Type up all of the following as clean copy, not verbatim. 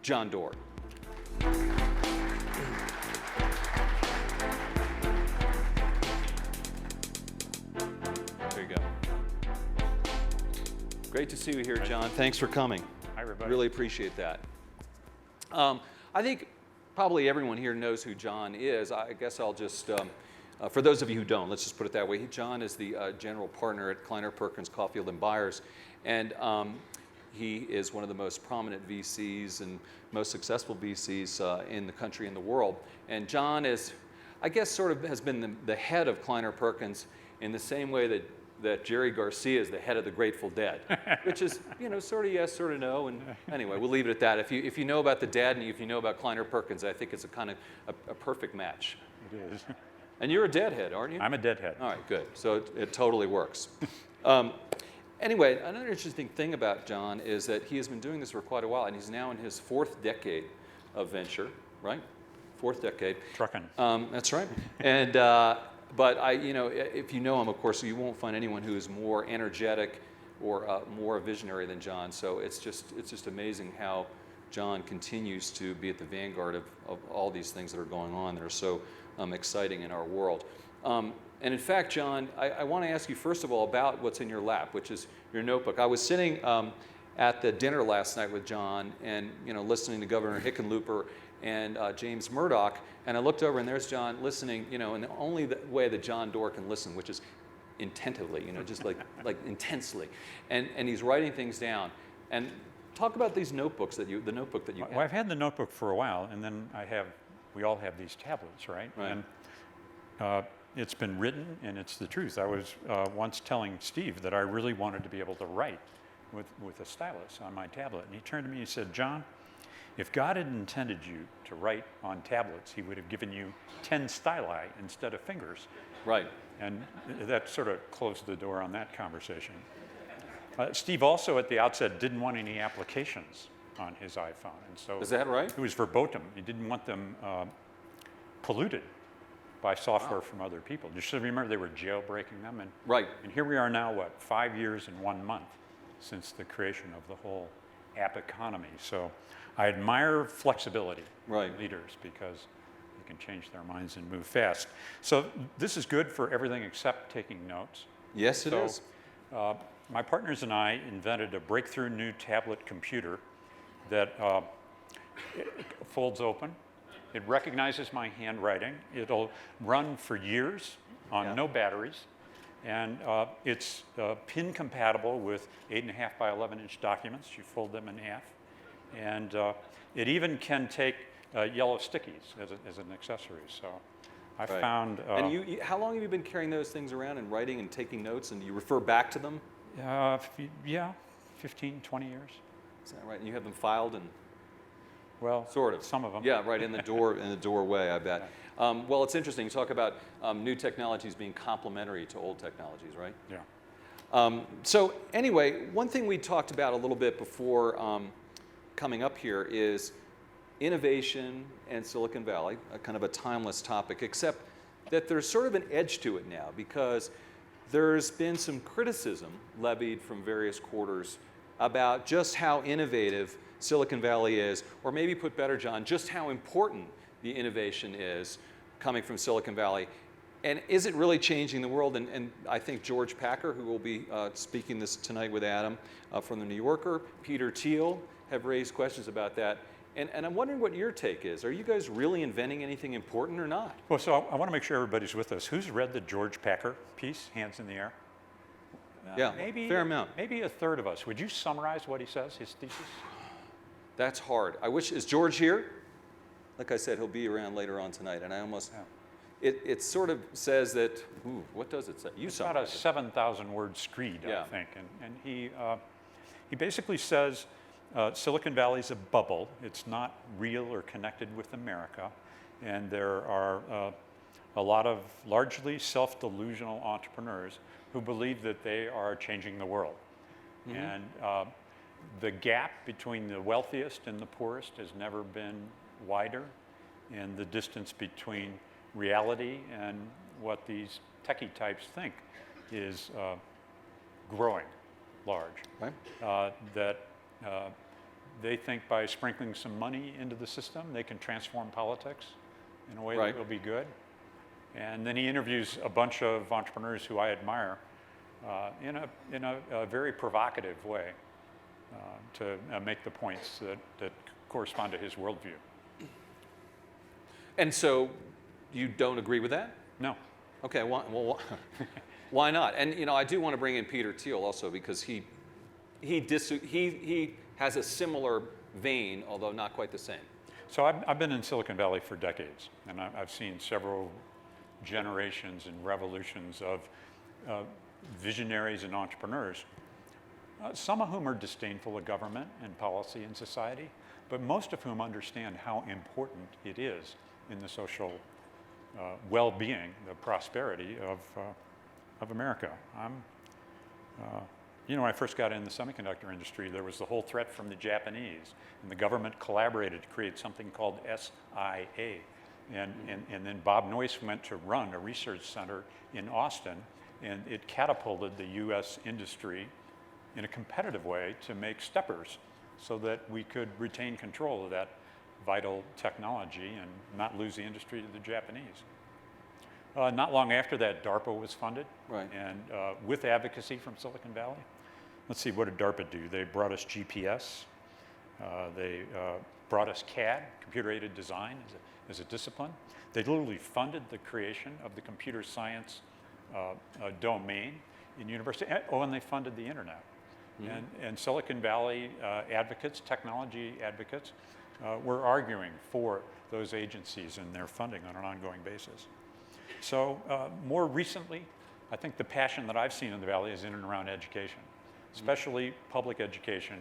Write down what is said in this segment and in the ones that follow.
John Doerr. There you go. Great to see you here, John. Thanks for coming. Hi, everybody. Really appreciate that. I think probably everyone here knows who John is. I guess I'll just, for those of you who don't, let's just put it that way. John is the general partner at Kleiner, Perkins, Caufield, and Byers. And he is one of the most prominent VCs and most successful VCs in the country and the world. And John is, I guess, sort of has been the head of Kleiner Perkins in the same way that Jerry Garcia is the head of the Grateful Dead, which is, sort of yes, sort of no. And anyway, we'll leave it at that. If you know about the Dead and if you know about Kleiner Perkins, I think it's a kind of a perfect match. It is. And you're a Deadhead, aren't you? I'm a Deadhead. All right, good. So it totally works. Anyway, another interesting thing about John is that he has been doing this for quite a while, and he's now in his 4th decade of venture, right? 4th decade. Trucking. That's right. And but if you know him, of course, you won't find anyone who is more energetic or more visionary than John. So it's just amazing how John continues to be at the vanguard of all these things that are going on that are so exciting in our world. And in fact, John, I want to ask you first of all about what's in your lap, which is your notebook. I was sitting at the dinner last night with John and listening to Governor Hickenlooper and James Murdoch, and I looked over and there's John listening, in the only way that John Doerr can listen, which is intentively, just like intensely, and he's writing things down. And talk about these notebooks the notebook that you have. Well, I've had the notebook for a while, and then we all have these tablets, right? Right. And it's been written, and it's the truth. I was once telling Steve that I really wanted to be able to write with a stylus on my tablet, and he turned to me and he said, "John, if God had intended you to write on tablets, he would have given you 10 styli instead of fingers." Right. And that sort of closed the door on that conversation. Steve also at the outset didn't want any applications on his iPhone. And so is that right? It was verboten. He didn't want them polluted by software from other people. You should remember they were jailbreaking them. And, right. And here we are now, 5 years and 1 month since the creation of the whole app economy. So I admire flexibility in leaders because you can change their minds and move fast. So this is good for everything except taking notes. Yes, it is. My partners and I invented a breakthrough new tablet computer that folds open. It recognizes my handwriting. It'll run for years on no batteries. And it's pin compatible with 8.5 by 11-inch documents. You fold them in half. And it even can take yellow stickies as an accessory. So I found... and how long have you been carrying those things around and writing and taking notes, and do you refer back to them? Yeah, 15, 20 years. Is that right? And you have them filed and... Well, sort of. Some of them. Yeah, right, in the doorway, I bet. Well, it's interesting. You talk about new technologies being complementary to old technologies, right? Yeah. So anyway, one thing we talked about a little bit before coming up here is innovation and Silicon Valley, a kind of a timeless topic, except that there's sort of an edge to it now because there's been some criticism levied from various quarters about just how innovative Silicon Valley is, or maybe put better, John, just how important the innovation is coming from Silicon Valley. And is it really changing the world? And I think George Packer, who will be speaking this tonight with Adam from the New Yorker, Peter Thiel have raised questions about that. And I'm wondering what your take is. Are you guys really inventing anything important or not? Well, so I want to make sure everybody's with us. Who's read the George Packer piece, Hands in the Air? Yeah, fair amount. Maybe a third of us. Would you summarize what he says, his thesis? That's hard. I wish, is George here? Like I said, he'll be around later on tonight, and I almost, it sort of says that, what does it say? It's about a 7,000-word screed, I think, and he basically says Silicon Valley's a bubble. It's not real or connected with America, and there are a lot of largely self-delusional entrepreneurs who believe that they are changing the world. Mm-hmm. And the gap between the wealthiest and the poorest has never been wider, and the distance between reality and what these techie types think is growing large. Right. That they think by sprinkling some money into the system, they can transform politics in a way Right. that will be good. And then he interviews a bunch of entrepreneurs who I admire in a very provocative way to make the points that correspond to his worldview. And so you don't agree with that? No. Okay, why not? And you know, I do want to bring in Peter Thiel also, because he has a similar vein, although not quite the same. So I've been in Silicon Valley for decades, and I've seen several generations and revolutions of visionaries and entrepreneurs, some of whom are disdainful of government and policy and society, but most of whom understand how important it is in the social well-being, the prosperity of America. You know, when I first got in the semiconductor industry, there was the whole threat from the Japanese, and the government collaborated to create something called SIA. And then Bob Noyce went to run a research center in Austin, and it catapulted the US industry in a competitive way to make steppers so that we could retain control of that vital technology and not lose the industry to the Japanese. Not long after that, DARPA was funded, Right. and with advocacy from Silicon Valley. Let's see, what did DARPA do? They brought us GPS. They brought us CAD, computer-aided design, as a discipline. They literally funded the creation of the computer science domain in university. And they funded the internet. Mm-hmm. And Silicon Valley advocates, technology advocates, were arguing for those agencies and their funding on an ongoing basis. So more recently, I think the passion that I've seen in the Valley is in and around education, especially public education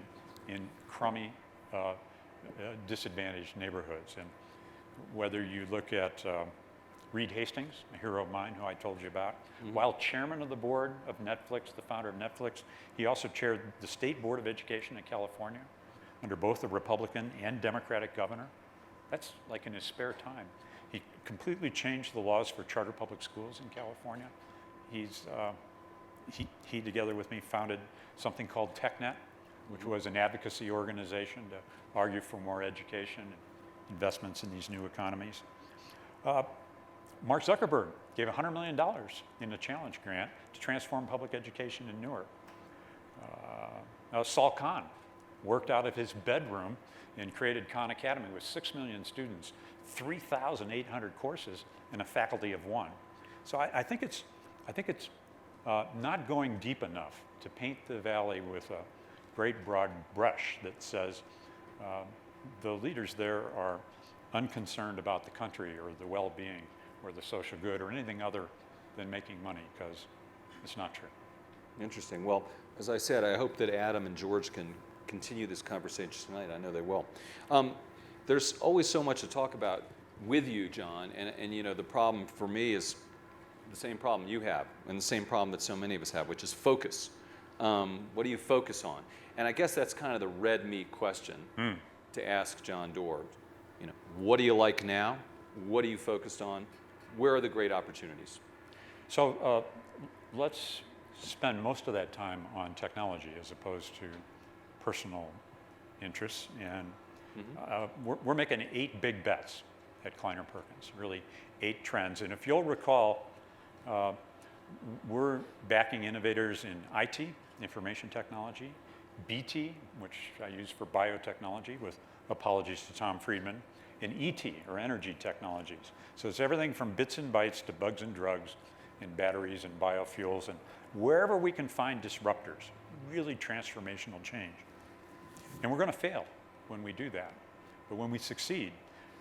in crummy, disadvantaged neighborhoods. And whether you look at Reed Hastings, a hero of mine who I told you about, while chairman of the board of Netflix, the founder of Netflix, he also chaired the State Board of Education in California under both a Republican and Democratic governor. That's like in his spare time. He completely changed the laws for charter public schools in California. He together with me founded something called TechNet, which was an advocacy organization to argue for more education and investments in these new economies. Mark Zuckerberg gave $100 million in a challenge grant to transform public education in Newark. Saul Khan worked out of his bedroom and created Khan Academy with 6 million students, 3,800 courses, and a faculty of 1. So I think it's not going deep enough to paint the Valley with a great broad brush that says the leaders there are unconcerned about the country or the well-being or the social good or anything other than making money, because it's not true. Interesting. Well, as I said, I hope that Adam and George can continue this conversation tonight. I know they will. There's always so much to talk about with you, John, and you know, the problem for me is the same problem you have and the same problem that so many of us have, which is focus. What do you focus on? And I guess that's kind of the red meat question to ask John Doerr. You know, what do you like now? What are you focused on? Where are the great opportunities? So let's spend most of that time on technology as opposed to personal interests. And we're making 8 big bets at Kleiner Perkins, really 8 trends. And if you'll recall, we're backing innovators in IT, information technology, BT, which I use for biotechnology, with apologies to Tom Friedman, and ET, or energy technologies. So it's everything from bits and bytes to bugs and drugs and batteries and biofuels, and wherever we can find disruptors, really transformational change. And we're going to fail when we do that. But when we succeed,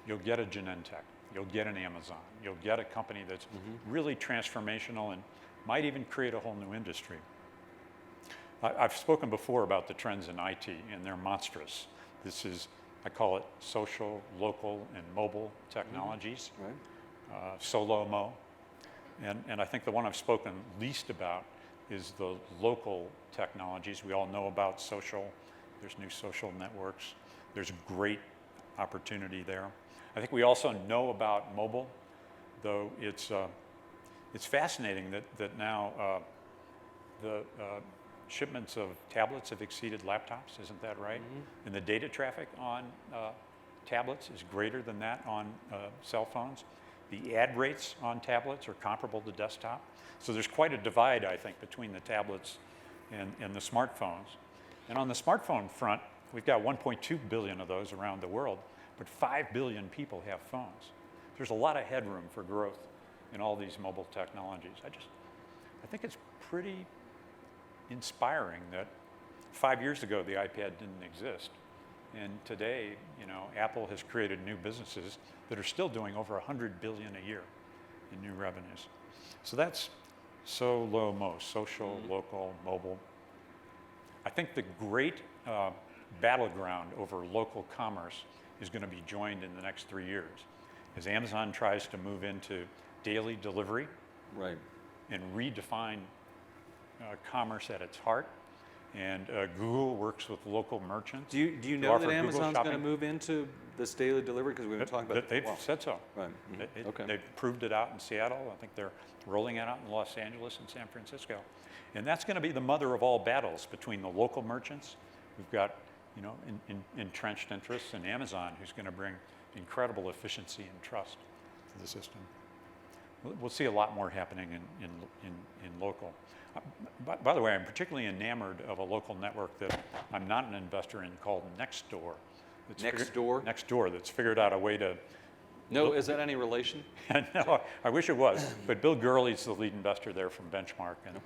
you'll get a Genentech, you'll get an Amazon, you'll get a company that's really transformational and might even create a whole new industry. I've spoken before about the trends in IT, and they're monstrous. This is, I call it social, local, and mobile technologies, SOLO-MO. And I think the one I've spoken least about is the local technologies. We all know about social. There's new social networks. There's great opportunity there. I think we also know about mobile, though it's fascinating that now shipments of tablets have exceeded laptops, isn't that right? And the data traffic on tablets is greater than that on cell phones. The ad rates on tablets are comparable to desktop. So there's quite a divide, I think, between the tablets and the smartphones. And on the smartphone front, we've got 1.2 billion of those around the world, but 5 billion people have phones. There's a lot of headroom for growth in all these mobile technologies. I think it's pretty inspiring that 5 years ago the iPad didn't exist. And today, you know, Apple has created new businesses that are still doing over 100 billion a year in new revenues. So that's social, local, mobile. I think the great battleground over local commerce is going to be joined in the next 3 years as Amazon tries to move into daily delivery, right, and redefine commerce at its heart. And Google works with local merchants. Do you know that Amazon's going to move into this daily delivery? Because we've been talking about They've said so. Right. Okay. They've proved it out in Seattle. I think they're rolling it out in Los Angeles and San Francisco. And that's going to be the mother of all battles between the local merchants. We've got, you know, entrenched interests, and Amazon, who's going to bring incredible efficiency and trust to the system. We'll see a lot more happening in local. By the way, I'm particularly enamored of a local network that I'm not an investor in called Nextdoor. Nextdoor, that's figured out a way to... No, is that any relation? No, I wish it was. But Bill Gurley's the lead investor there from Benchmark, and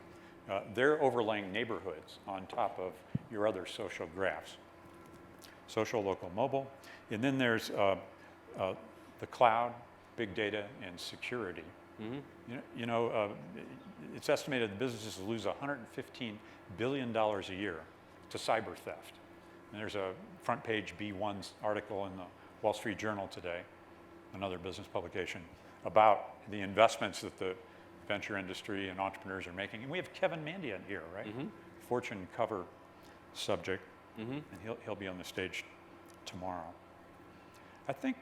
they're overlaying neighborhoods on top of your other social graphs. Social, local, mobile. And then there's the cloud, big data, and security. It's estimated that businesses lose $115 billion a year to cyber theft. And there's a front page B1 article in the Wall Street Journal today, another business publication, about the investments that the venture industry and entrepreneurs are making. And we have Kevin Mandiant here, right? Fortune cover subject, and he'll be on the stage tomorrow. I think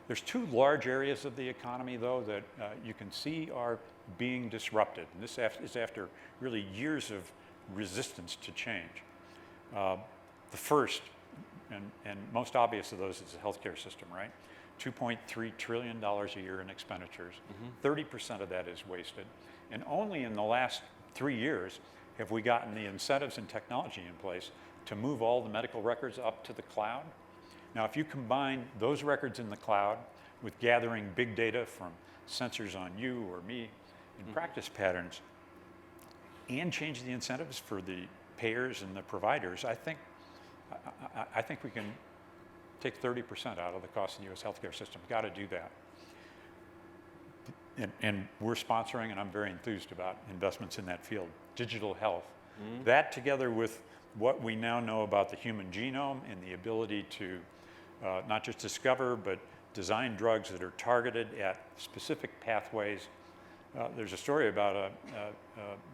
there's two large areas of the economy, though, that you can see are being disrupted. And this is after really years of resistance to change. The first and most obvious of those is the healthcare system, right? $2.3 trillion a year in expenditures. 30% of that is wasted. And only in the last 3 years have we gotten the incentives and technology in place to move all the medical records up to the cloud. Now, if you combine those records in the cloud with gathering big data from sensors on you or me and practice patterns, and change the incentives for the payers and the providers, I think we can take 30% out of the cost of the U.S. healthcare system. Got to do that. And we're sponsoring, and I'm very enthused about investments in that field. Digital health. That, together with what we now know about the human genome and the ability to not just discover, but design drugs that are targeted at specific pathways. There's a story about a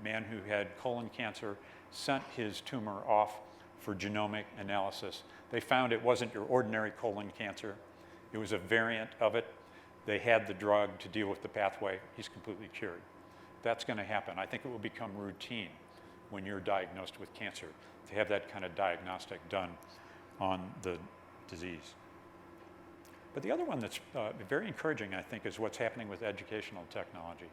man who had colon cancer, sent his tumor off for genomic analysis. They found it wasn't your ordinary colon cancer. It was a variant of it. They had the drug to deal with the pathway. He's completely cured. That's going to happen. I think it will become routine when you're diagnosed with cancer to have that kind of diagnostic done on the disease. But the other one that's very encouraging, I think, is what's happening with educational technology.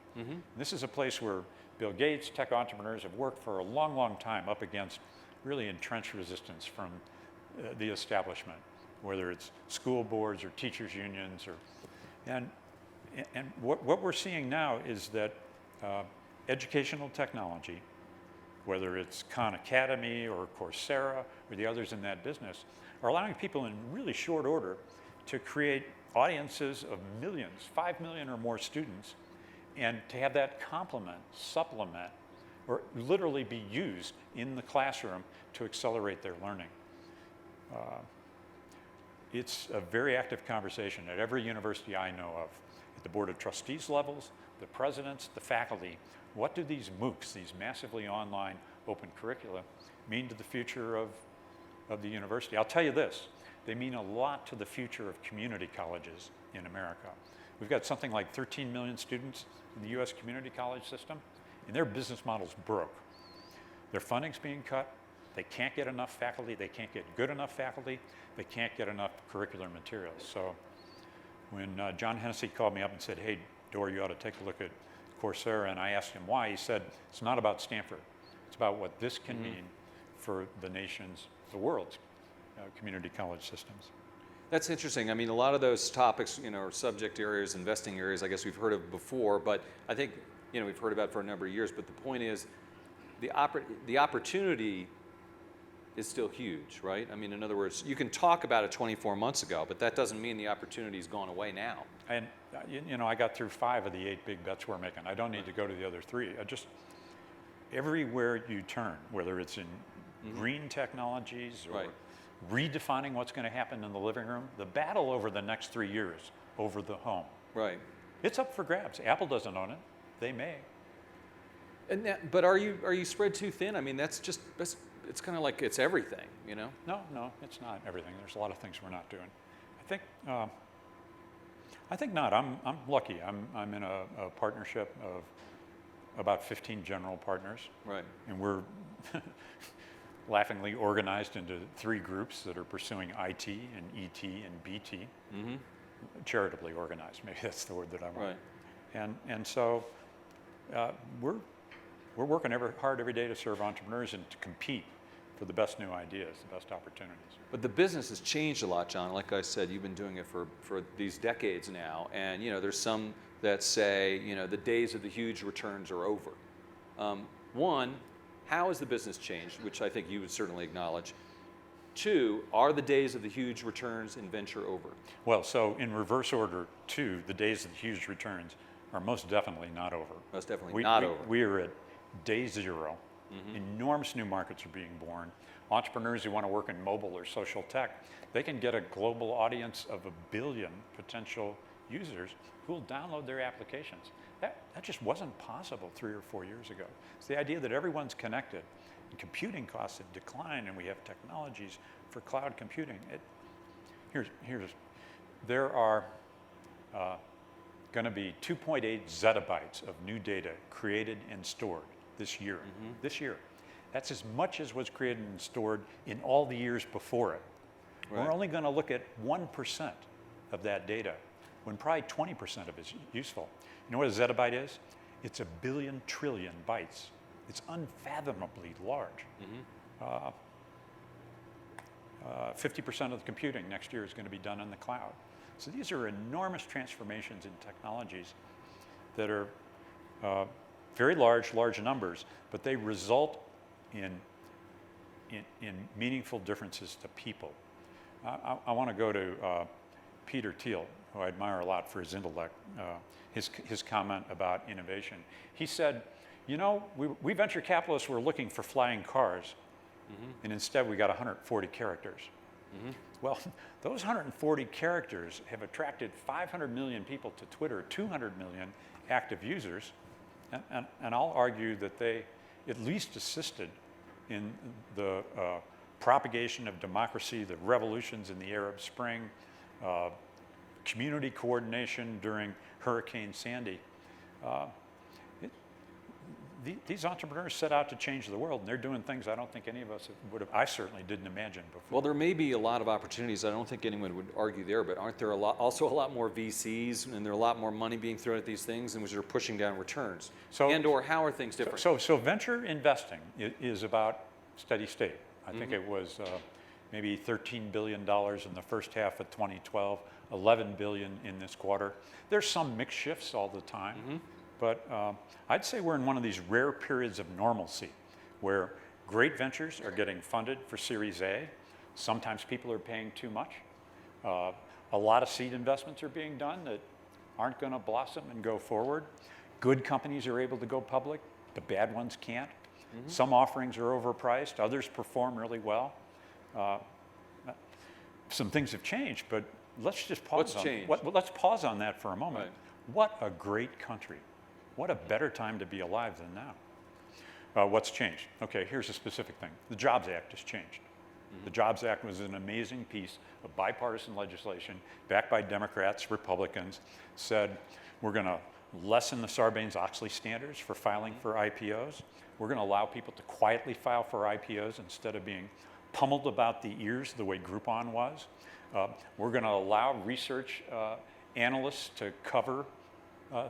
This is a place where Bill Gates, tech entrepreneurs have worked for a long, long time up against really entrenched resistance from the establishment, whether it's school boards or teachers' unions. And what we're seeing now is that educational technology, whether it's Khan Academy or Coursera or the others in that business, are allowing people in really short order to create audiences of millions, 5 million or more students, and to have that complement, supplement, or literally be used in the classroom to accelerate their learning. It's a very active conversation at every university I know of, at the board of trustees levels, the presidents, the faculty. What do these MOOCs, these massively online open curricula, mean to the future of the university? I'll tell you this. They mean a lot to the future of community colleges in America. We've got something like 13 million students in the U.S. community college system, and their business models broke. Their funding's being cut. They can't get enough faculty. They can't get good enough faculty. They can't get enough curricular materials. So when John Hennessy called me up and said, hey, Doerr, you ought to take a look at Coursera, and I asked him why, he said, it's not about Stanford. It's about what this can mean for the nation's, the world's community college systems. That's interesting. I mean, a lot of those topics, or subject areas, investing areas, I guess we've heard of before, but I think, we've heard about it for a number of years, but the point is the opportunity is still huge, right? I mean, in other words, you can talk about it 24 months ago, but that doesn't mean the opportunity's gone away now. And, I got through 5 of the 8 big bets we're making. I don't need to go to the other 3. Everywhere you turn, whether it's in green technologies or redefining what's going to happen in the living room, the battle over the next 3 years over the home. Right. It's up for grabs. Apple doesn't own it. They may. But are you spread too thin? I mean, it's kind of like it's everything, No, it's not everything. There's a lot of things we're not doing. I think not. I'm lucky. I'm in a partnership of about 15 general partners. Right. And we're laughingly organized into 3 groups that are pursuing IT and ET and BT. Charitably organized, maybe that's the word that I want. Right. And so we're working hard every day to serve entrepreneurs and to compete for the best new ideas, the best opportunities. But the business has changed a lot, John. Like I said, you've been doing it for these decades now, and there's some that say the days of the huge returns are over. One, how has the business changed, which I think you would certainly acknowledge. 2, are the days of the huge returns in venture over? Well, so in reverse order, 2, the days of the huge returns are most definitely not over. Most definitely not over. We are at day 0. Enormous new markets are being born. Entrepreneurs who want to work in mobile or social tech, they can get a global audience of 1 billion potential users who will download their applications. That just wasn't possible 3 or 4 years ago. It's the idea that everyone's connected. And computing costs have declined, and we have technologies for cloud computing. There are going to be 2.8 zettabytes of new data created and stored this year. This year. That's as much as was created and stored in all the years before it. Right. We're only going to look at 1% of that data, when probably 20% of it is useful. You know what a zettabyte is? It's 1 billion trillion bytes. It's unfathomably large. 50% of the computing next year is going to be done in the cloud. So these are enormous transformations in technologies that are very large numbers, but they result in meaningful differences to people. I want to go to Peter Thiel, who I admire a lot for his intellect, his comment about innovation. He said, we venture capitalists were looking for flying cars, and instead we got 140 characters. Well, those 140 characters have attracted 500 million people to Twitter, 200 million active users, and I'll argue that they at least assisted in the propagation of democracy, the revolutions in the Arab Spring, community coordination during Hurricane Sandy. These entrepreneurs set out to change the world, and they're doing things I don't think any of us would have, I certainly didn't imagine before. Well, there may be a lot of opportunities. I don't think anyone would argue there, but aren't there also a lot more VCs, and there are a lot more money being thrown at these things, and which are pushing down returns? Or how are things different? So venture investing is about steady state. I think it was maybe $13 billion in the first half of 2012, 11 billion in this quarter. There's some mix shifts all the time. But I'd say we're in one of these rare periods of normalcy where great ventures are getting funded for Series A. Sometimes people are paying too much. A lot of seed investments are being done that aren't going to blossom and go forward. Good companies are able to go public. The bad ones can't. Some offerings are overpriced. Others perform really well. Some things have changed, but let's just pause. Let's pause on that for a moment. Right. What a great country. What a better time to be alive than now. What's changed? Okay, here's a specific thing. The Jobs Act has changed. The Jobs Act was an amazing piece of bipartisan legislation backed by Democrats, Republicans, said we're going to lessen the Sarbanes-Oxley standards for filing for IPOs. We're going to allow people to quietly file for IPOs instead of being pummeled about the ears the way Groupon was. We're going to allow research analysts to cover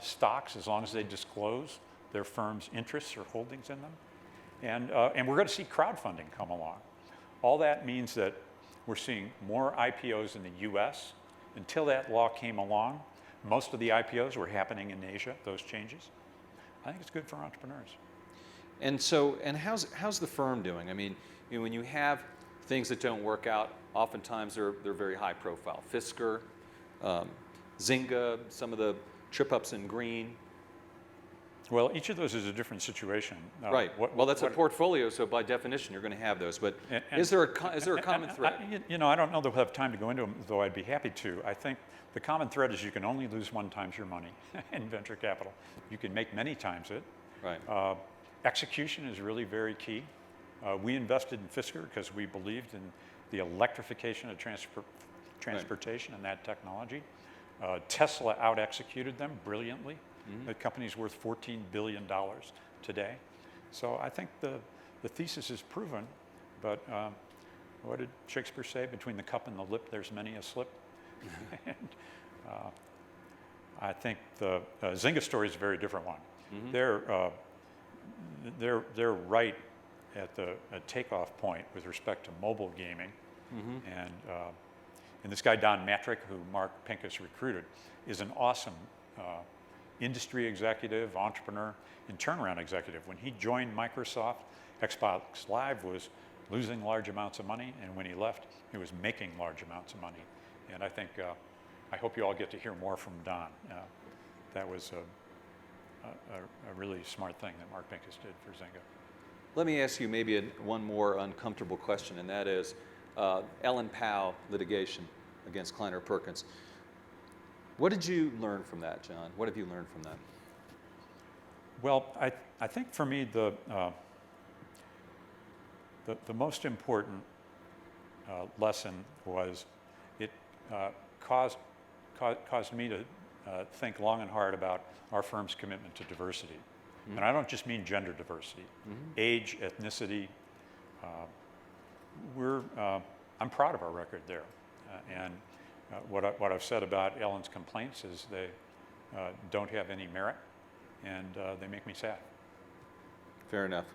stocks as long as they disclose their firm's interests or holdings in them. And we're going to see crowdfunding come along. All that means that we're seeing more IPOs in the US. Until that law came along, most of the IPOs were happening in Asia, those changes. I think it's good for entrepreneurs. And so, and how's the firm doing? I mean, when you have things that don't work out, oftentimes they're very high profile. Fisker, Zynga, some of the trip ups in green. Well, each of those is a different situation. Right. Well, that's a portfolio, so by definition, you're going to have those. But is there a common thread? I don't know that we'll have time to go into them, though I'd be happy to. I think the common thread is you can only lose one times your money in venture capital. You can make many times it. Right. Execution is really very key. We invested in Fisker because we believed in the electrification of transportation and that technology. Tesla out-executed them brilliantly. The company's worth $14 billion today. So I think the thesis is proven, but what did Shakespeare say? Between the cup and the lip, there's many a slip. And I think the Zynga story is a very different one. They're right at the takeoff point with respect to mobile gaming. And this guy, Don Matrick, who Mark Pincus recruited, is an awesome industry executive, entrepreneur, and turnaround executive. When he joined Microsoft, Xbox Live was losing large amounts of money, and when he left, he was making large amounts of money. And I think, I hope you all get to hear more from Don. That was a really smart thing that Mark Pincus did for Zynga. Let me ask you maybe one more uncomfortable question, and that is Ellen Powell litigation against Kleiner Perkins. What did you learn from that, John? What have you learned from that? Well, I think for me the most important lesson was it caused me to think long and hard about our firm's commitment to diversity. And I don't just mean gender diversity, age, ethnicity. I'm proud of our record there. And what I've said about Ellen's complaints is they don't have any merit, and they make me sad. Fair enough.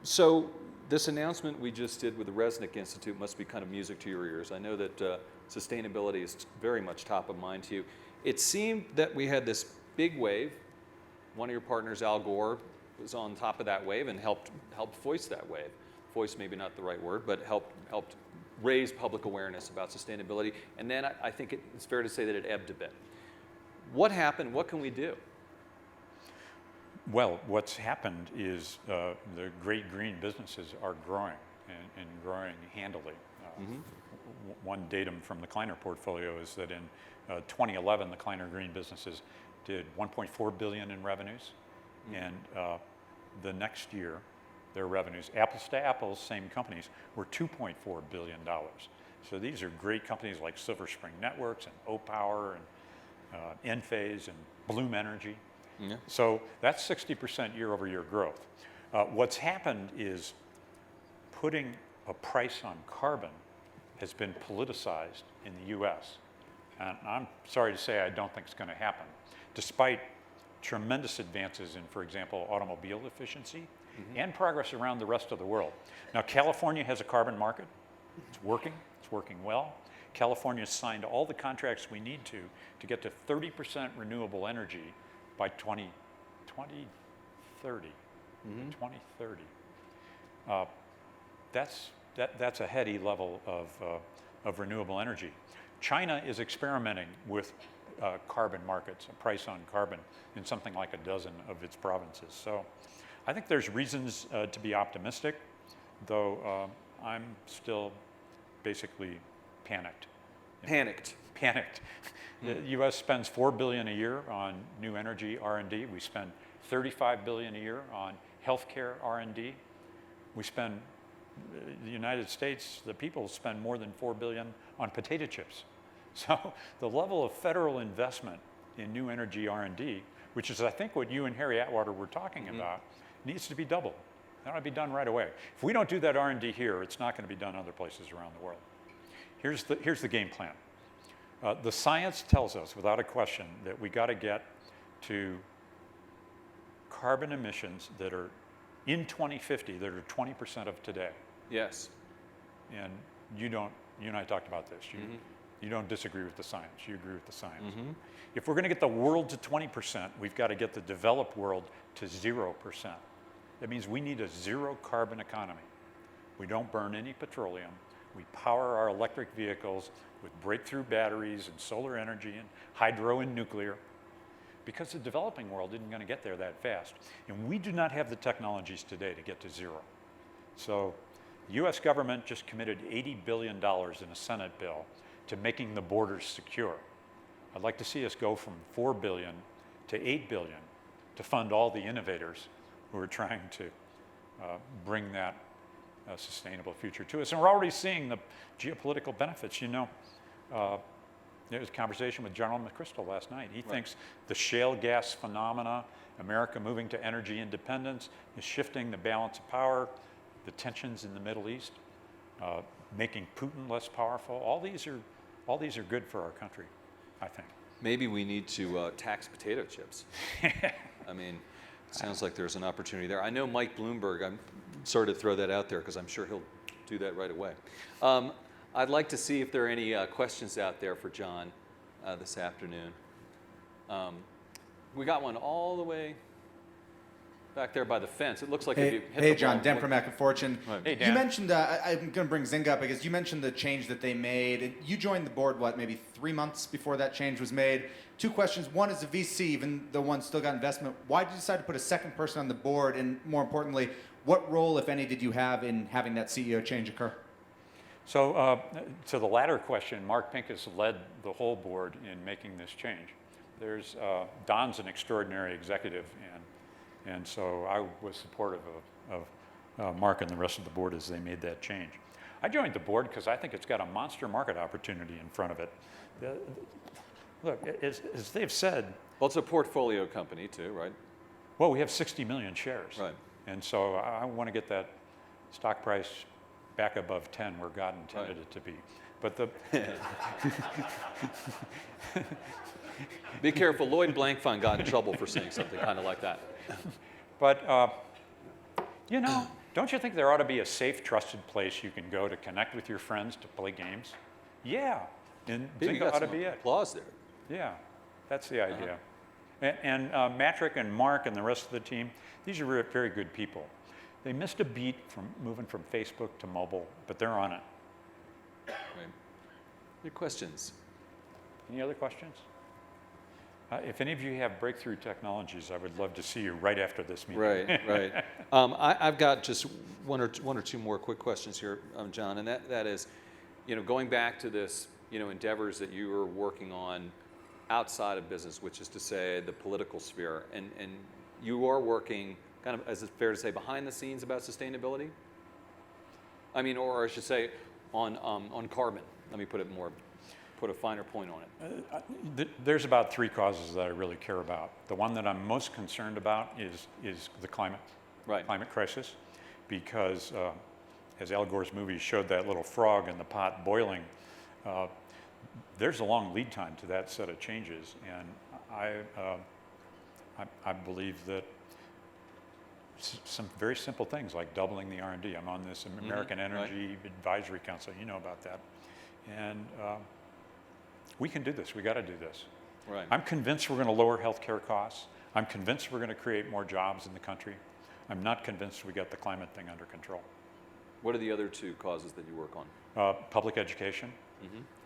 So this announcement we just did with the Resnick Institute must be kind of music to your ears. I know that sustainability is very much top of mind to you. It seemed that we had this big wave. One of your partners, Al Gore, was on top of that wave and helped foist that wave. Foist maybe not the right word, but helped raise public awareness about sustainability. And then I think it's fair to say that it ebbed a bit. What happened? What can we do? Well, what's happened is the great green businesses are growing and growing handily. One datum from the Kleiner portfolio is that in 2011, the Kleiner green businesses did $1.4 billion in revenues, and the next year, their revenues, apples to apples, same companies, were $2.4 billion. So these are great companies like Silver Spring Networks and O-Power and Enphase and Bloom Energy. So that's 60% year-over-year growth. What's happened is putting a price on carbon has been politicized in the US. And I'm sorry to say I don't think it's going to happen, despite tremendous advances in, for example, automobile efficiency and progress around the rest of the world. Now, California has a carbon market. It's working well. California signed all the contracts we need to get to 30% renewable energy by 2030. 2030. That's a heady level of renewable energy. China is experimenting with carbon markets, a price on carbon in something like a dozen of its provinces. So I think there's reasons to be optimistic, though I'm still basically panicked. The U.S. spends $4 billion a year on new energy R&D. We spend $35 billion a year on healthcare R&D. We spend, the United States, the people spend more than $4 billion on potato chips. So the level of federal investment in new energy R&D, which is I think what you and Harry Atwater were talking about, needs to be doubled. That ought to be done right away. If we don't do that R&D here, it's not going to be done other places around the world. Here's the game plan. The science tells us, without a question, that we got to get to carbon emissions that are in 2050 that are 20% of today. Yes. And you and I talked about this. You don't disagree with the science. You agree with the science. If we're going to get the world to 20%, we've got to get the developed world to 0%. That means we need a zero carbon economy. We don't burn any petroleum. We power our electric vehicles with breakthrough batteries and solar energy and hydro and nuclear, because the developing world isn't going to get there that fast. And we do not have the technologies today to get to zero. So the US government just committed $80 billion in a Senate bill to making the borders secure. I'd like to see us go from $4 billion to $8 billion to fund all the innovators who are trying to bring that sustainable future to us. And we're already seeing the geopolitical benefits. You know, there was a conversation with General McChrystal last night. He thinks the shale gas phenomena, America moving to energy independence, is shifting the balance of power, the tensions in the Middle East, making Putin less powerful. All these are good for our country, I think. Maybe we need to tax potato chips. I mean, it sounds like there's an opportunity there. I know Mike Bloomberg, I'm sorry to throw that out there because I'm sure he'll do that right away. I'd like to see if there are any questions out there for John this afternoon. We got one all the way back there by the fence. It looks like if you hit Hey, the John, ball, Dan from Mac Fortune. Right. Hey, Dan. You mentioned, I'm going to bring Zynga up because you mentioned the change that they made. You joined the board, maybe 3 months before that change was made. 2 questions. One is a VC, even though one still got investment. Why did you decide to put a second person on the board? And more importantly, what role, if any, did you have in having that CEO change occur? So to the latter question, Mark Pincus led the whole board in making this change. Don's an extraordinary executive, and so I was supportive of Mark and the rest of the board as they made that change. I joined the board because I think it's got a monster market opportunity in front of it. Look, as they've said... Well, it's a portfolio company too, right? Well, we have 60 million shares. Right. And so I want to get that stock price back above 10 where God intended it to be. But the... Be careful, Lloyd Blankfein got in trouble for saying something kind of like that. But, you know, don't you think there ought to be a safe, trusted place you can go to connect with your friends to play games? Yeah, and Zynga ought to be it. Applause there. Yeah, that's the idea. And Matrick and Mark and the rest of the team, these are very good people. They missed a beat from moving from Facebook to mobile, but they're on it. Right. Any questions? Any other questions? If any of you have breakthrough technologies, I would love to see you right after this meeting. Right, right. I've got just one or two more quick questions here, John, and that is, you know, going back to this, you know, endeavors that you were working on outside of business, which is to say the political sphere, and you are working kind of, is it fair to say, behind the scenes about sustainability? I mean, or I should say, on carbon. Let me put a finer point on it. There's about 3 causes that I really care about. The one that I'm most concerned about is the climate crisis, because as Al Gore's movie showed that little frog in the pot boiling, there's a long lead time to that set of changes, and I believe that some very simple things like doubling the R&D. I'm on this American Energy Advisory Council. You know about that, and we can do this. We got to do this. Right. I'm convinced we're going to lower healthcare costs. I'm convinced we're going to create more jobs in the country. I'm not convinced we got the climate thing under control. What are the other 2 causes that you work on? Public education,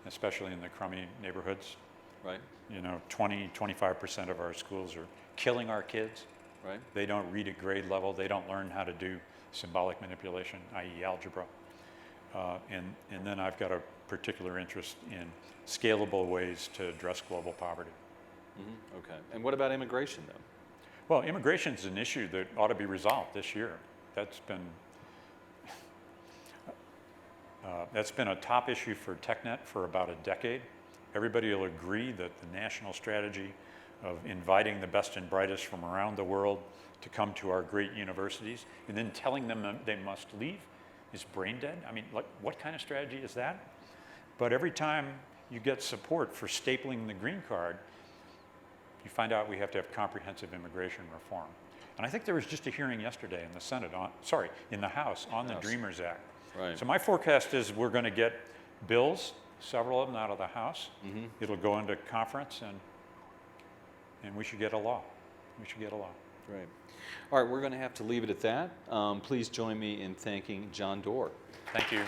especially in the crummy neighborhoods. Right. You know, 25% of our schools are killing our kids. Right. They don't read at grade level. They don't learn how to do symbolic manipulation, i.e. algebra. And then I've got a particular interest in scalable ways to address global poverty. Okay. And what about immigration, then? Well, immigration is an issue that ought to be resolved this year. That's been a top issue for TechNet for about a decade. Everybody will agree that the national strategy of inviting the best and brightest from around the world to come to our great universities and then telling them they must leave is brain dead. I mean, like, what kind of strategy is that? But every time you get support for stapling the green card, you find out we have to have comprehensive immigration reform. And I think there was just a hearing yesterday in the Senate in the House on the Dreamers Act. Right. So my forecast is we're going to get bills, several of them out of the House. It'll go into conference, and we should get a law. We should get a law. Right. All right, we're going to have to leave it at that. Please join me in thanking John Doerr. Thank you.